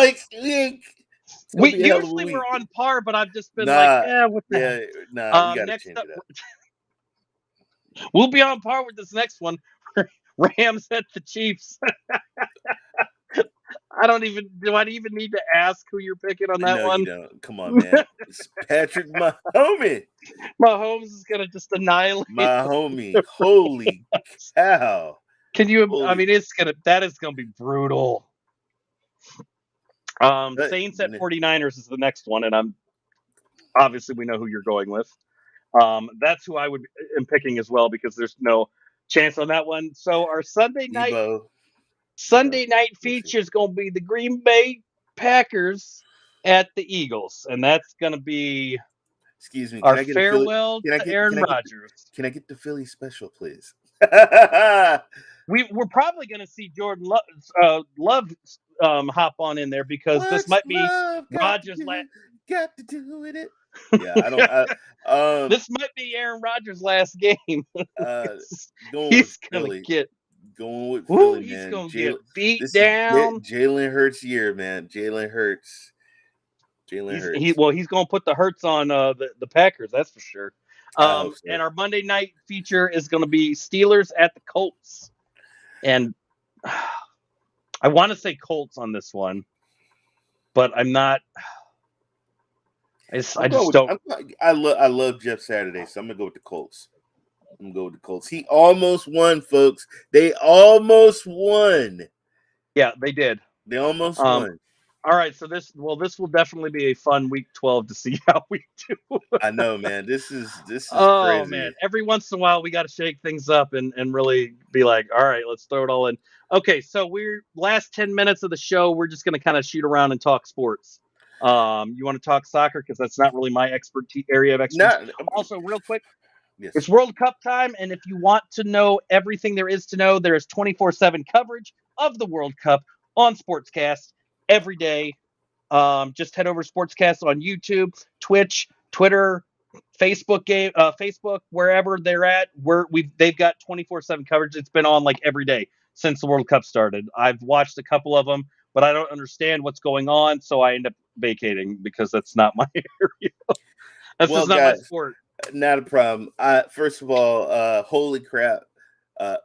we usually we're on par, but I've just been what the heck? We gotta next change up, it up. We'll be on par with this next one. Rams at the Chiefs. Do I even need to ask who you're picking on that one? You don't. Come on, man. It's Patrick Mahomes. Mahomes is gonna just annihilate my homie. Holy cow. Can you? That is gonna be brutal. Saints at 49ers is the next one, and obviously we know who you're going with. That's who I am picking as well because there's no chance on that one. So our Sunday night feature is going to be the Green Bay Packers at the Eagles, and that's going to be our farewell to Aaron Rodgers. Can I get the Philly special, please? We're probably going to see Jordan Love hop on in there because this might be Rodgers' last. Got to do with it. Yeah, I don't. This might be Aaron Rodgers' last game. He's going to get. Going with Philly, he's man. Going to get beat down. Jalen Hurts year, man. Jalen Hurts. He's going to put the Hurts on the Packers. That's for sure. And our Monday night feature is going to be Steelers at the Colts. And I want to say Colts on this one, but I'm not. I love Jeff Saturday, so I'm gonna go with the Colts. He almost won, folks. They almost won. Yeah, they did. They almost won. All right, so this will definitely be a fun week 12 to see how we do. I know, man. This is Oh man, crazy. every once in a while we got to shake things up and really be like, all right, let's throw it all in. Okay, so we're last 10 minutes of the show. We're just going to kind of shoot around and talk sports. You want to talk soccer because that's not really my area of expertise. Not Also, real quick, yes. it's World Cup time, and if you want to know everything there is to know, there is 24/7 coverage of the World Cup on Sportscast every day. Just head over to Sportscast on YouTube, Twitch, Twitter, Facebook, wherever they're at. They've got 24/7 coverage. It's been on like every day since the World Cup started. I've watched a couple of them, but I don't understand what's going on, so I end up vacating because that's not my area. That's Well, just not my guys, sport. not a problem. First of all, holy crap.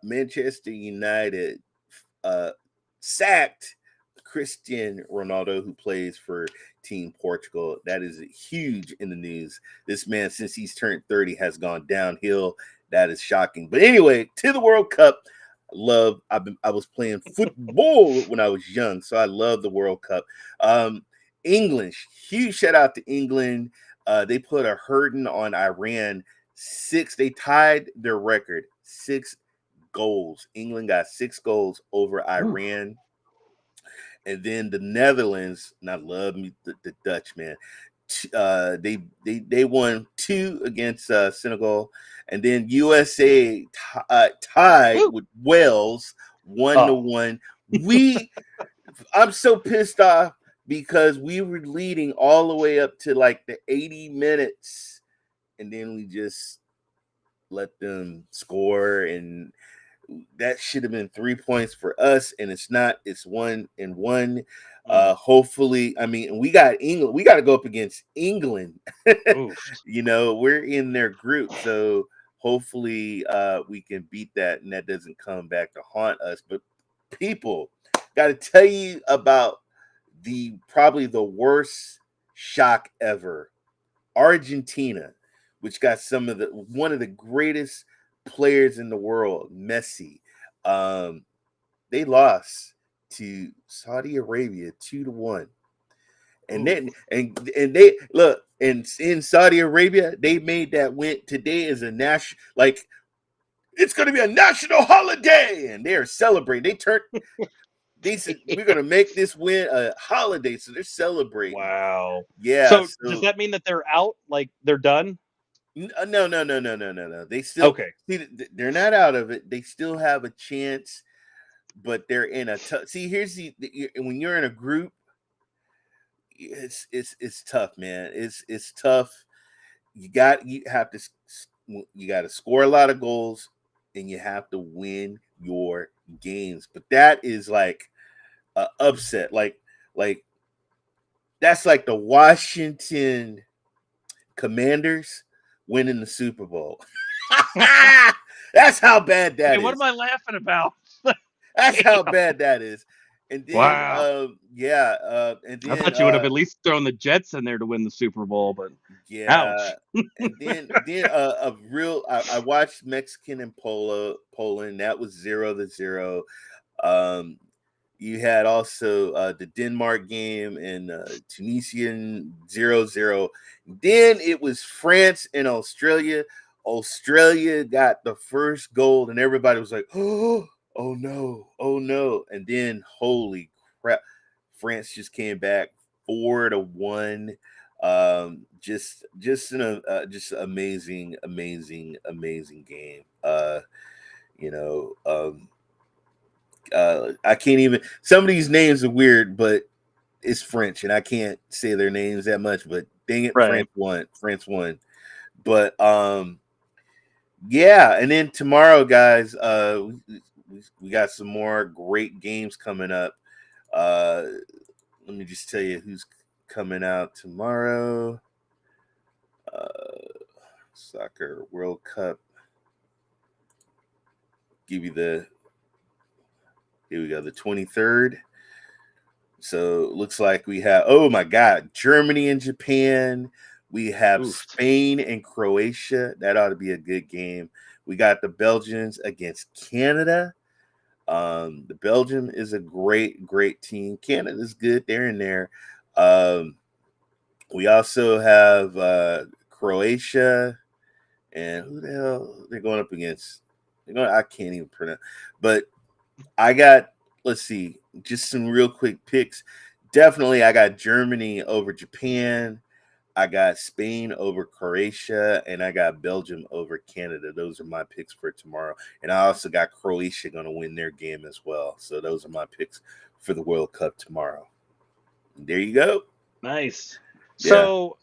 Manchester United sacked Cristiano Ronaldo, who plays for Team Portugal. That is huge in the news. This man, since he's turned 30, has gone downhill. That is shocking. But anyway, to the World Cup. I was playing football when I was young, so I love the World Cup. England, huge shout out to England. They put a hurting on Iran. They tied their record, 6 goals. England got 6 goals over Iran. And then the Netherlands, and I love me the Dutch, man. They won 2 against Senegal, and then USA tied with Wales 1-1. I'm so pissed off because we were leading all the way up to like the 80 minutes, and then we just let them score, and that should have been 3 points for us, and it's not. It's 1-1. Hopefully, I mean, we got England. We got to go up against England. We're in their group, so hopefully we can beat that, and that doesn't come back to haunt us. But people, got to tell you about probably the worst shock ever. Argentina, which got one of the greatest players in the world, Messi. They lost to Saudi Arabia 2-1. And then and they look, and in Saudi Arabia, they made that win. Today is a national, like, it's going to be a national holiday, and they are celebrating. They said we're going to make this win a holiday, so they're celebrating. Wow. Yeah. So does that mean that they're out? Like they're done? No. They still, Okay. they're not out of it. They still have a chance, but they're in a tough. See, here's when you're in a group, it's tough, man. It's tough. You got to score a lot of goals, and you have to win your games. But that is like an upset. Like that's like the Washington Commanders winning the Super Bowl. That's how bad that is. What am I laughing about? That's how bad that is. And then, wow. and then I thought you would have at least thrown the Jets in there to win the Super Bowl, but ouch. And then I watched Mexican and Poland. That was 0-0. You had also the Denmark game and Tunisian 0-0. Then it was France and Australia. Australia got the first goal, and everybody was like, oh no. And then, holy crap, France just came back 4-1. Just amazing game. I can't even, some of these names are weird, but it's French and I can't say their names that much, but dang it, right. France won. But yeah, and then tomorrow, guys, we got some more great games coming up. Let me just tell you who's coming out tomorrow. Soccer World Cup. Give you here we go, the 23rd. So it looks like we have, oh my God, Germany and Japan. We have Spain and Croatia. That ought to be a good game. We got the Belgians against Canada. The Belgium is a great team. Canada's good. They're in there. We also have Croatia, and who the hell they're going up against? I can't even pronounce. But I got, let's see, just some real quick picks. Definitely, I got Germany over Japan. I got Spain over Croatia, and I got Belgium over Canada. Those are my picks for tomorrow. And I also got Croatia going to win their game as well. So those are my picks for the World Cup tomorrow. And there you go. Nice. Yeah. So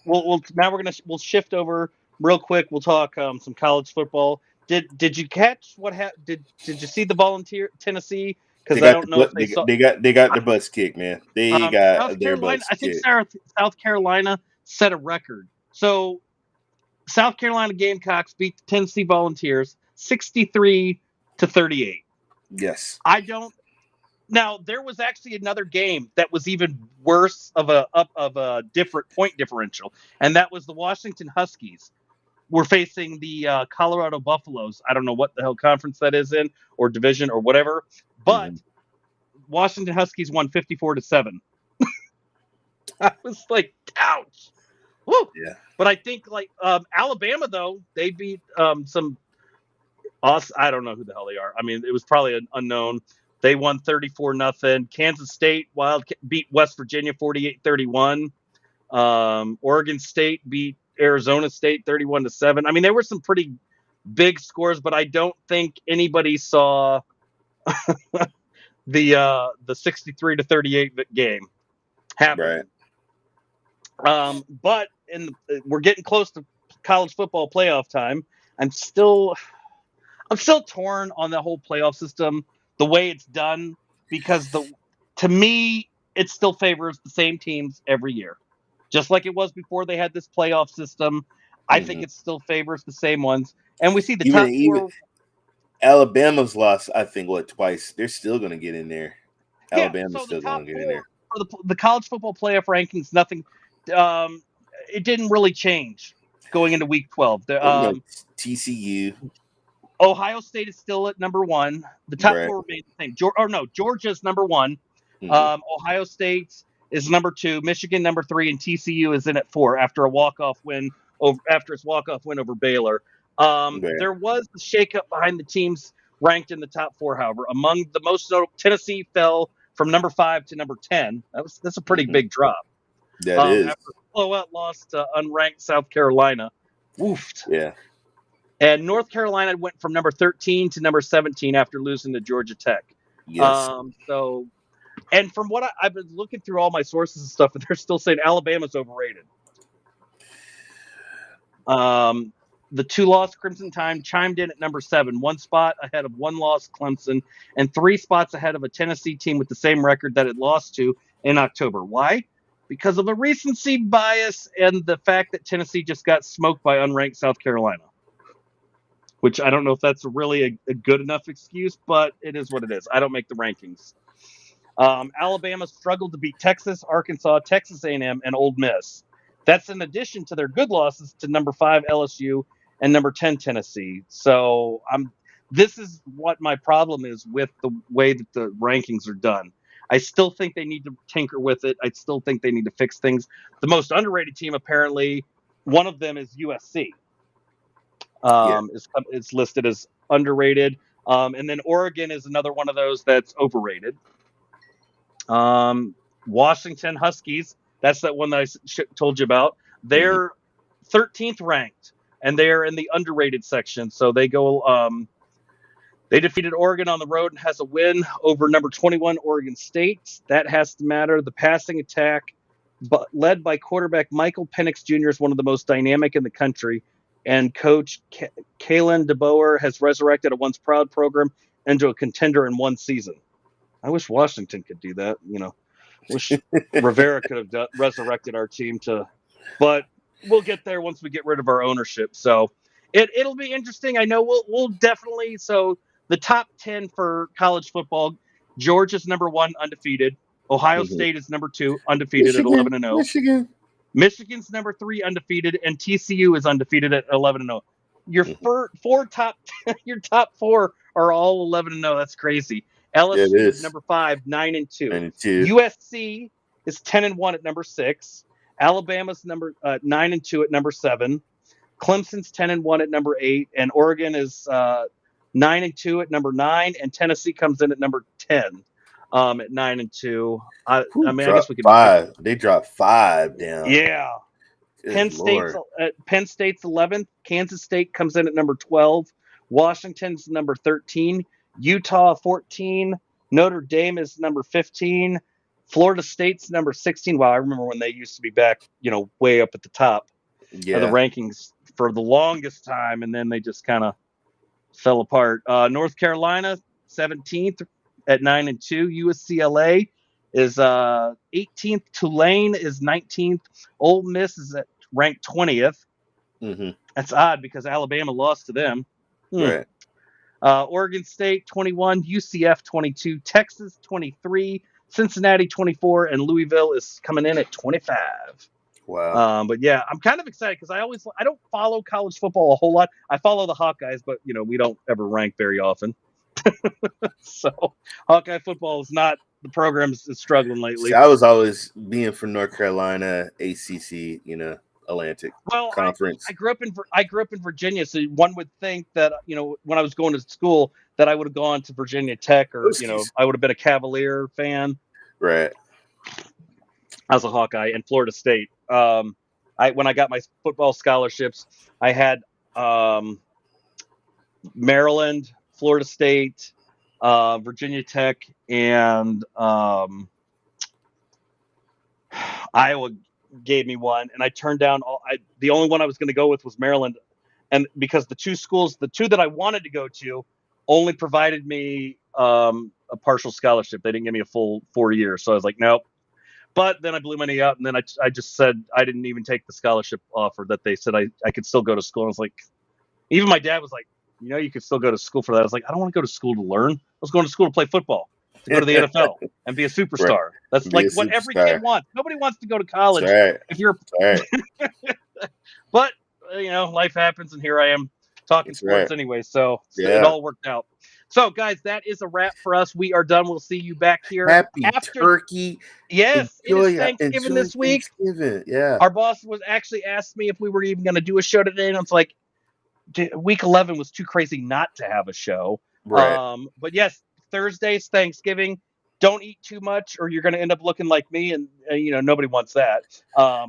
we'll shift over real quick. We'll talk some college football. Did you catch what happened? Did you see the Volunteer Tennessee? Because I don't know if they saw. They got their butts kicked, man. They got South their Carolina. butts I think kicked. South Carolina set a record. So South Carolina Gamecocks beat the Tennessee Volunteers 63-38. Yes. Now there was actually another game that was even worse of a different point differential, and that was the Washington Huskies were facing the Colorado Buffaloes. I don't know what the hell conference that is in, or division, or whatever, but Washington Huskies won 54-7. I was like, ouch. Woo. Yeah. But I think Alabama, though, they beat some us. I don't know who the hell they are. I mean, it was probably an unknown. They won 34-0. Kansas State beat West Virginia 48-31. Oregon State beat Arizona State 31-7. I mean, there were some pretty big scores, but I don't think anybody saw the 63-38 game happen. Right. But we're getting close to college football playoff time. I'm still torn on the whole playoff system, the way it's done, because to me it still favors the same teams every year, just like it was before they had this playoff system. I think it still favors the same ones, and we see the top four. Alabama's lost, I think, twice. They're still going to get in there. Alabama's still going to get in there. For the college football playoff rankings, nothing. It didn't really change going into Week 12. TCU. Ohio State is still at number 1. The top four remain the same. Georgia's number 1. Ohio State is number 2. Michigan number 3, and TCU is in at 4 after its walk-off win over Baylor. There was a shakeup behind the teams ranked in the top 4. However, among the most notable, Tennessee fell from number 5 to number 10. That's a pretty big drop. That is after a blowout loss to unranked South Carolina. Woofed. Yeah. And North Carolina went from number 13 to number 17 after losing to Georgia Tech. Yes. And from what I've been looking through all my sources and stuff, and they're still saying Alabama's overrated. The 2-loss Crimson Tide chimed in at number 7, 1 spot ahead of 1-loss Clemson, and 3 spots ahead of a Tennessee team with the same record that it lost to in October. Why? Because of a recency bias and the fact that Tennessee just got smoked by unranked South Carolina. Which I don't know if that's really a good enough excuse, but it is what it is. I don't make the rankings. Alabama struggled to beat Texas, Arkansas, Texas A&M, and Ole Miss. That's in addition to their good losses to number 5 LSU and number 10 Tennessee. So this is what my problem is with the way that the rankings are done. I still think they need to tinker with it. I still think they need to fix things. The most underrated team, apparently, one of them is USC. It's listed as underrated. And then Oregon is another one of those that's overrated. Washington Huskies, that's that one that I told you about. They're 13th ranked, and they're in the underrated section. So they go. They defeated Oregon on the road and has a win over number 21 Oregon State. That has to matter. The passing attack, led by quarterback Michael Penix Jr., is one of the most dynamic in the country. And coach Kalen DeBoer has resurrected a once proud program into a contender in one season. I wish Washington could do that. Wish Rivera could have resurrected our team but we'll get there once we get rid of our ownership. So it'll be interesting. I know we'll definitely. So the top 10 for college football: Georgia's number 1, undefeated. Ohio State is number 2, undefeated at 11-0. Michigan's number 3, undefeated, and TCU is undefeated at 11-0. Your four top your top four are all 11-0. That's crazy. LSU is number 5, 9-2. 9-2. USC is 10-1 at number 6. Alabama's number 9-2 at number 7. Clemson's 10-1 at number 8, and Oregon is 9-2 at number 9, and Tennessee comes in at number 10 at 9-2. I mean, I guess we could 5. They dropped 5 down. Yeah. Penn State's 11th. Kansas State comes in at number 12. Washington's number 13. Utah 14. Notre Dame is number 15. Florida State's number 16. Wow, I remember when they used to be back, way up at the top of the rankings for the longest time, and then they just kind of fell apart. North Carolina 17th at 9-2. UCLA is 18th. Tulane is 19th. Ole Miss is at ranked 20th. Mm-hmm. That's odd because Alabama lost to them. Right. Oregon State 21, UCF 22, Texas 23, Cincinnati 24, and Louisville is coming in at 25. Wow. But yeah, I'm kind of excited because I don't follow college football a whole lot. I follow the Hawkeyes, but we don't ever rank very often. So Hawkeye football is not the program is struggling lately. See, I was always being from North Carolina, ACC, Atlantic Conference. I grew up in Virginia, so one would think that when I was going to school that I would have gone to Virginia Tech or I would have been a Cavalier fan. Right. I was a Hawkeye, and Florida State. When I got my football scholarships, I had Maryland, Florida State, Virginia Tech, and Iowa gave me one, and I turned down the only one I was going to go with was Maryland, and because the two that I wanted to go to only provided me a partial scholarship. They didn't give me a full 4 years, so I was like, nope. But then I blew money out, and then I just said I didn't even take the scholarship offer that they said I could still go to school. And I was like, even my dad was like, you could still go to school for that. I was like, I don't want to go to school to learn. I was going to school to play football, to go to the NFL and be a superstar. Right. That's like what every kid wants. Nobody wants to go to college. Right. If you're, but life happens, and here I am talking sports anyway. So it all worked out. So, guys, that is a wrap for us. We are done. We'll see you back here. Happy Turkey. Yes, it is Thanksgiving this week. Yeah. Our boss was actually asked me if we were even going to do a show today, and I was like, week 11 was too crazy not to have a show. Right. But yes, Thursday's Thanksgiving. Don't eat too much, or you're going to end up looking like me, and nobody wants that.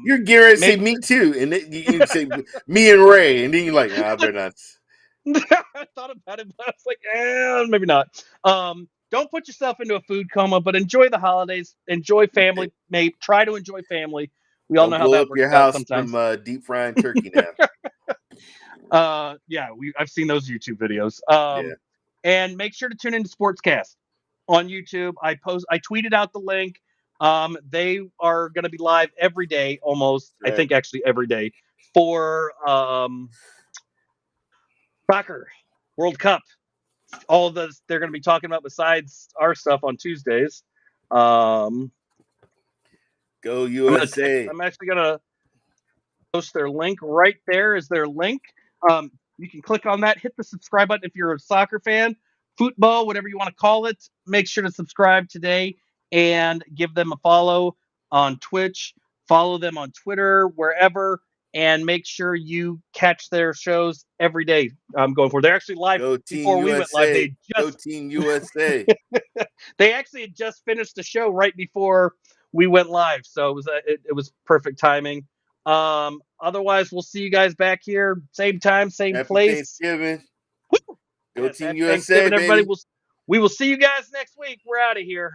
You're gearing to say me too, and you say me and Ray, and then you're like, nah, they're not. I thought about it, but I was like, maybe not. Don't put yourself into a food coma, but enjoy the holidays. Enjoy family. Maybe try to enjoy family. We all know how that works your house sometimes. From deep frying turkey now. I've seen those YouTube videos. And make sure to tune into Sportscast on YouTube. I tweeted out the link. They are going to be live every day, almost. Right. I think actually every day for soccer World Cup. All of this they're going to be talking about besides our stuff on Tuesdays. Go USA! I'm actually going to post their link right there. Is their link? You can click on that, hit the subscribe button if you're a soccer fan, football, whatever you want to call it. Make sure to subscribe today and give them a follow on Twitch. Follow them on Twitter, wherever, and make sure you catch their shows every day. I'm going for. They're actually live before we went live. Go Team USA! They actually had just finished the show right before we went live, so it was perfect timing. Otherwise, we'll see you guys back here, same time, same Happy place. Thanksgiving. Woo! Go Team USA, baby. Everybody. We will see you guys next week. We're out of here.